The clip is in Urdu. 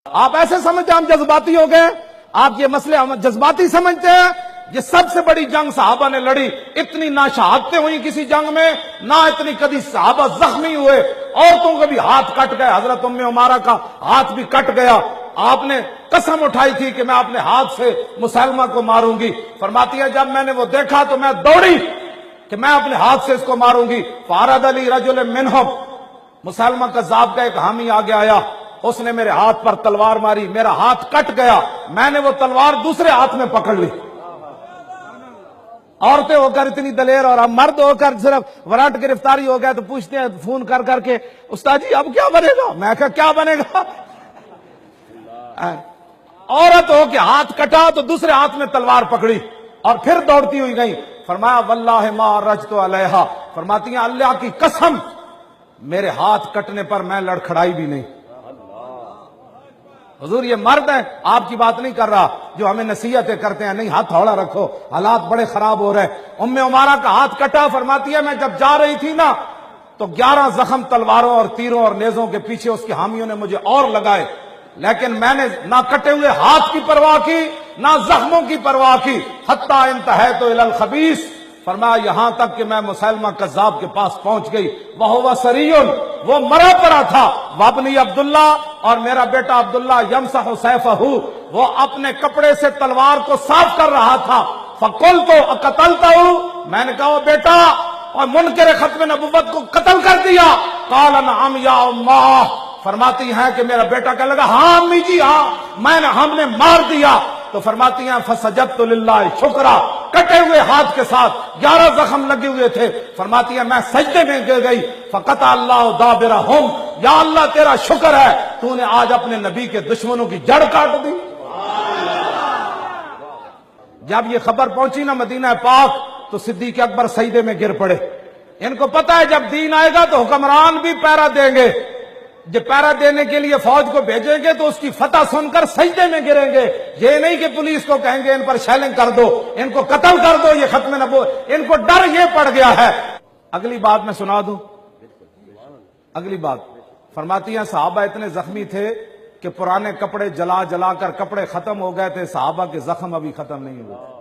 آپ ایسے سمجھتے ہیں ہم جذباتی ہو گئے؟ آپ یہ مسئلے ہم جذباتی سمجھتے ہیں؟ یہ سب سے بڑی جنگ صحابہ نے لڑی، اتنی نہ شہادتیں ہوئی کسی جنگ میں، نہ اتنی کبھی صحابہ زخمی ہوئے، عورتوں کے بھی ہاتھ کٹ گئے، حضرت ام عمارہ کا ہاتھ بھی کٹ گیا، آپ نے قسم اٹھائی تھی کہ میں اپنے ہاتھ سے مسلمہ کو ماروں گی، فرماتی ہے جب میں نے وہ دیکھا تو میں دوڑی کہ میں اپنے ہاتھ سے اس کو ماروں گی، فارد علی رجل منہم، مسلمہ کذاب کا ایک حامی آگے آیا، اس نے میرے ہاتھ پر تلوار ماری، میرا ہاتھ کٹ گیا، میں نے وہ تلوار دوسرے ہاتھ میں پکڑ لی۔ عورتیں ہو کر اتنی دلیر اور ہم مرد ہو کر صرف وارنٹ گرفتاری ہو گیا تو پوچھتے ہیں فون کر کر کے استاد جی اب کیا بنے گا؟ میں کہا کیا بنے گا؟ عورت ہو کہ ہاتھ کٹا تو دوسرے ہاتھ میں تلوار پکڑی اور پھر دوڑتی ہوئی گئی، فرمایا واللہ ما رجت علیہا، فرماتی ہیں اللہ کی قسم میرے ہاتھ کٹنے پر میں لڑکھڑائی بھی نہیں۔ حضور یہ مرد ہے، آپ کی بات نہیں کر رہا جو ہمیں نصیحتیں کرتے ہیں، نہیں ہاتھ تھوڑا رکھو حالات بڑے خراب ہو رہے۔ ام عمارہ کا ہاتھ کٹا، فرماتی ہے میں جب جا رہی تھی نا تو 11 زخم تلواروں اور تیروں اور نیزوں کے پیچھے اس کے حامیوں نے مجھے اور لگائے، لیکن میں نے نہ کٹے ہوئے ہاتھ کی پرواہ کی نہ زخموں کی پرواہ کی، حتی انتہیت الی الخبیث، فرمایا یہاں تک کہ میں مسلمہ کذاب کے پاس پہنچ گئی، وہو سریون، وہ مرا پڑا تھا، وابنی عبداللہ، اور میرا بیٹا عبداللہ یمسح سیفہ، وہ اپنے کپڑے سے تلوار کو صاف کر رہا تھا، فقلت اقتلتہ، میں نے کہا وہ بیٹا اور منکر ختم نبوت کو قتل کر دیا؟ قال نعم یا امہ، فرماتی ہیں کہ میرا بیٹا کہنے لگا ہاں امی جی ہاں ہم نے مار دیا، تو فرماتی ہیں فسجدت للہ شکرا، کٹے ہوئے ہاتھ کے ساتھ 11 زخم لگے ہوئے تھے، فرماتی ہیں میں سجدے میں گر گئی، فقطع اللہ دابرہم، یا اللہ تیرا شکر ہے تو نے آج اپنے نبی کے دشمنوں کی جڑ کاٹ دی۔ جب یہ خبر پہنچی نا مدینہ پاک تو صدیق اکبر سجدے میں گر پڑے، ان کو پتا ہے جب دین آئے گا تو حکمران بھی پیرا دیں گے، جب پیرا دینے کے لیے فوج کو بھیجیں گے تو اس کی فتح سن کر سجدے میں گریں گے، یہ نہیں کہ پولیس کو کہیں گے ان پر شیلنگ کر دو، ان کو قتل کر دو، یہ ختم نبوت، ان کو ڈر یہ پڑ گیا ہے۔ اگلی بات میں سنا دوں، اگلی بات فرماتی ہیں صحابہ اتنے زخمی تھے کہ پرانے کپڑے جلا جلا کر کپڑے ختم ہو گئے تھے، صحابہ کے زخم ابھی ختم نہیں ہوئے۔